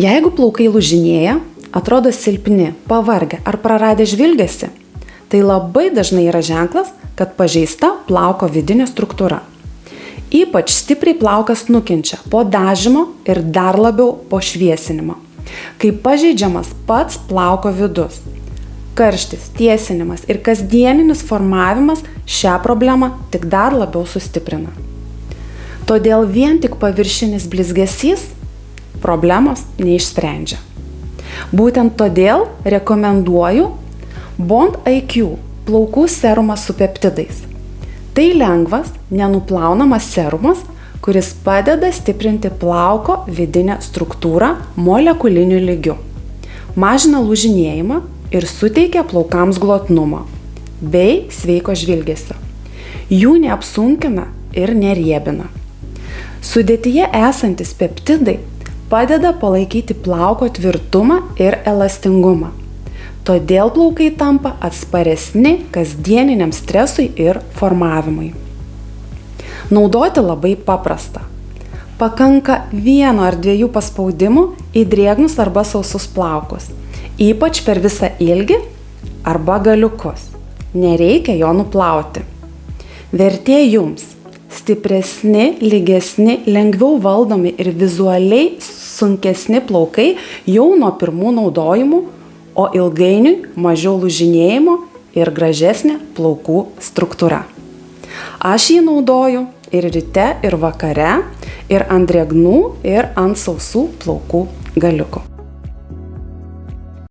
Jeigu plaukai lūžinėja, atrodo silpni, pavargę ar praradę žvilgesį, tai labai dažnai yra ženklas, kad pažeista plauko vidinė struktūra. Ypač stipriai plaukas nukenčia po dažymo ir dar labiau po šviesinimo, kai pažeidžiamas pats plauko vidus. Karštis, tiesinimas ir kasdieninis formavimas šią problemą tik dar labiau sustiprina. Todėl vien tik paviršinis blizgesys problemos neišsprendžia. Būtent todėl rekomenduoju Bond IQ plaukų serumą su peptidais. Tai lengvas, nenuplaunamas serumas, kuris padeda stiprinti plauko vidinę struktūrą molekuliniu lygiu, mažina lūžinėjimą ir suteikia plaukams glotnumo bei sveiko žvilgesio. Jų neapsunkina ir neriebina. Sudėtyje esantis peptidai padeda palaikyti plauko tvirtumą ir elastingumą. Todėl plaukai tampa atsparesni kasdieniniam stresui ir formavimui. Naudoti labai paprasta. Pakanka 1 ar 2 paspaudimų į drėgnus arba sausus plaukus, ypač per visą ilgį arba galiukus. Nereikia jo nuplauti. Vertė jums: stipresni, lygesni, lengviau valdomi ir vizualiai sunkesni plaukai jau nuo pirmų naudojimų, o ilgainiui mažiau lūžinėjimo ir gražesnė plaukų struktūra. Aš jį naudoju ir ryte, ir vakare, ir ant drėgnų, ir ant sausų plaukų galiukų.